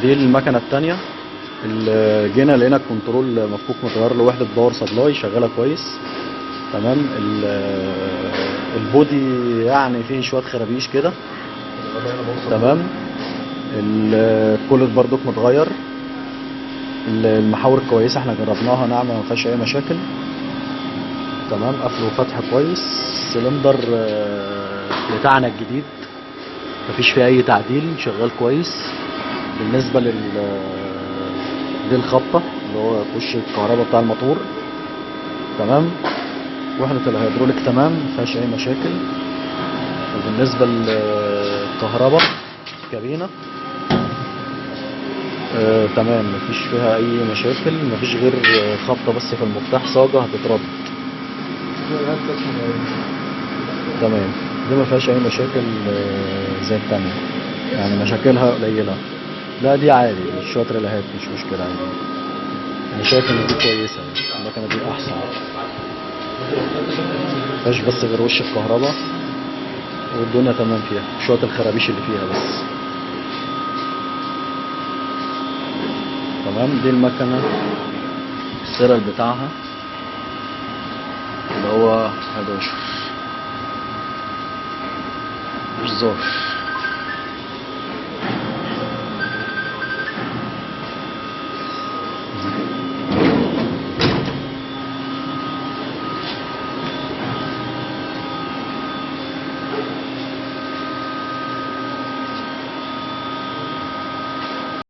دي المكنه التانية اللي جينا لقينا الكنترول مفكوك متغير له وحده باور سبلاي شغاله كويس. تمام. البودي يعني فيه شويه خرابيش كده. تمام. الكولر بردك متغير. المحاور كويسه احنا جربناها ناعمه ما فيهاش اي مشاكل. تمام. قفل وفتح كويس. السلندر بتاعنا الجديد مفيش فيه اي تعديل شغال كويس. بالنسبه دي الخبطه اللي هو وش الكهرباء بتاع الموتور. تمام. وحده الهيدروليك تمام مفيهاش اي مشاكل. وبالنسبه للكهرباء كابينه تمام مفيش فيها اي مشاكل. مفيش غير خبطه بس في المفتاح صاجه هتترد. تمام. دي ما فيهاش اي مشاكل زي التانية يعني مشاكلها قليلة. لا دي عادي شوية ريلهات مش مشكلة عادي. انا شايف ان دي كويسة المكنة دي احسن. مفيهاش بس غير وش الكهرباء والدنيا تمام فيها شوية الخرابيش اللي فيها بس. تمام. دي المكنة السيرال بتاعها اللي هو 11 مش ظاهر.